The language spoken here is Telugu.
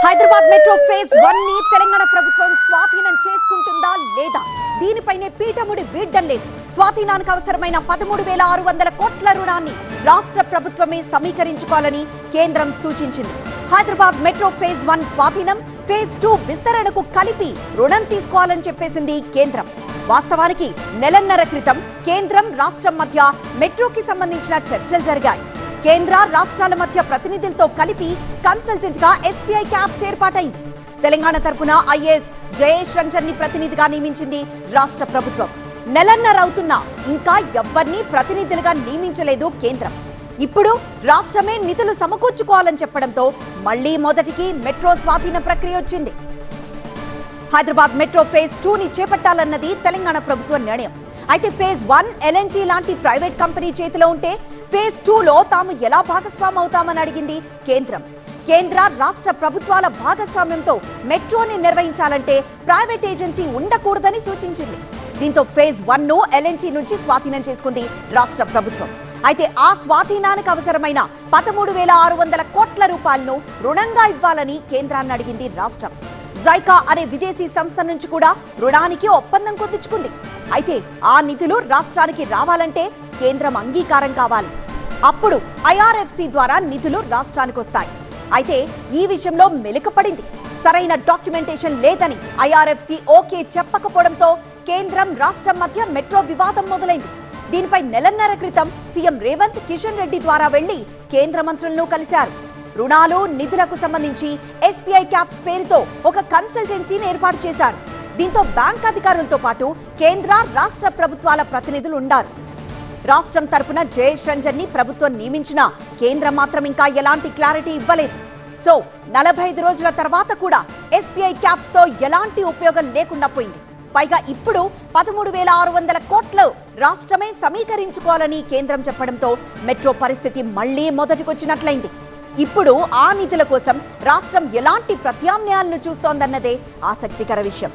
హైదరాబాద్ మెట్రో ఫేజ్ 1 ని తెలంగాణ ప్రభుత్వం స్వాధీనం చేసుకుంటుందా లేదా దీనిపైనే పీఠముడి వీడ్డం లేదు. స్వాధీనానికి అవసరమైన 13,600 కోట్ల రుణాన్ని రాష్ట్ర ప్రభుత్వమే సమీకరించుకోవాలని కేంద్రం సూచించింది. హైదరాబాద్ మెట్రో ఫేజ్ 1 స్వాధీనం, ఫేజ్ 2 విస్తరణకు కలిపి రుణం తీసుకోవాలని చెప్పేసింది కేంద్రం. వాస్తవానికి నెలన్నర క్రితం కేంద్రం రాష్ట్రం మధ్య మెట్రోకి సంబంధించిన చర్చలు జరిగాయి. కేంద్ర రాష్ట్రాల మధ్య ప్రతినిధులతో కలిపి కన్సల్టెంట్ గా ఎస్బీఐ క్యాప్స్ ఏర్పాటైంది. తెలంగాణ తరపున ఐఏఎస్ జయేష్ రంజన్ ని ప్రతినిధిగా నియమించింది రాష్ట్ర ప్రభుత్వం. నెలన్నర అవుతున్నా ఇంకా ఎవ్వరినీ ప్రతినిధులుగా నియమించలేదు కేంద్రం. ఇప్పుడు రాష్ట్రమే నిధులు సమకూర్చుకోవాలని చెప్పడంతో మళ్లీ మొదటికి మెట్రో స్వాధీన ప్రక్రియ వచ్చింది. హైదరాబాద్ మెట్రో ఫేజ్ 2 ని చేపట్టాలన్నది తెలంగాణ ప్రభుత్వ నిర్ణయం. అయితే ఫేజ్ 1 ఎల్ఎన్జీ లాంటి ప్రైవేట్ కంపెనీ చేతిలో ఉంటే ఫేజ్ 2 లో తాము ఎలా భాగస్వామి అవుతామని అడిగింది కేంద్రం. కేంద్ర రాష్ట్ర ప్రభుత్వాల భాగస్వామ్యంతో మెట్రోని నిర్వహించాలంటే ప్రైవేట్ ఏజెన్సీ ఉండకూడదని సూచించింది. దీంతో ఫేజ్ 1 ను ఎల్ఎన్జీ నుంచి స్వాధీనం చేసుకుంది రాష్ట్ర ప్రభుత్వం. అయితే ఆ స్వాధీనానికి అవసరమైన 13,600 కోట్ల రూపాయలను రుణంగా ఇవ్వాలని కేంద్రాన్ని అడిగింది రాష్ట్రం. జైకా అనే విదేశీ సంస్థ నుంచి కూడా రుణానికి ఒప్పందం కుదుర్చుకుంది. అయితే ఆ నిధులు రాష్ట్రానికి రావాలంటే కేంద్రం అంగీకారం కావాలి. అప్పుడు ఐఆర్ఎఫ్సి ద్వారా నిధులు రాష్ట్రానికి వస్తాయి. అయితే ఈ విషయంలో మెలికపడింది. సరైన డాక్యుమెంటేషన్ లేదని ఐఆర్ఎఫ్సి ఓకే చెప్పకపోవడంతో కేంద్రం రాష్ట్రం మధ్య మెట్రో వివాదం మొదలైంది. దీనిపై నెలన్నర క్రితం సీఎం రేవంత్ కిషన్ రెడ్డి ద్వారా వెళ్లి కేంద్ర మంత్రులను కలిశారు. రుణాలు నిధులకు సంబంధించి ఎస్బీఐ క్యాప్స్ పేరుతో ఒక కన్సల్టెన్సీని ఏర్పాటు చేశారు. దీంతో బ్యాంక్ అధికారులతో పాటు కేంద్ర రాష్ట్ర ప్రభుత్వాల ప్రతినిధులు ఉన్నారు. రాష్ట్రం తరపున జయేష్ రంజన్ ని ప్రభుత్వం నియమించినా కేంద్రం మాత్రం ఇంకా ఎలాంటి క్లారిటీ ఇవ్వలేదు. సో 45 రోజుల తర్వాత కూడా ఎస్బీఐ క్యాప్స్ తో ఎలాంటి ఉపయోగం లేకుండా పోయింది. పైగా ఇప్పుడు 13,600 కోట్లు రాష్ట్రమే సమీకరించుకోవాలని కేంద్రం చెప్పడంతో మెట్రో పరిస్థితి మళ్లీ మొదటికొచ్చినట్లయింది. ఇప్పుడు ఆ నిధుల కోసం రాష్ట్రం ఎలాంటి ప్రత్యామ్నాయాలను చూస్తోందన్నదే ఆసక్తికర విషయం.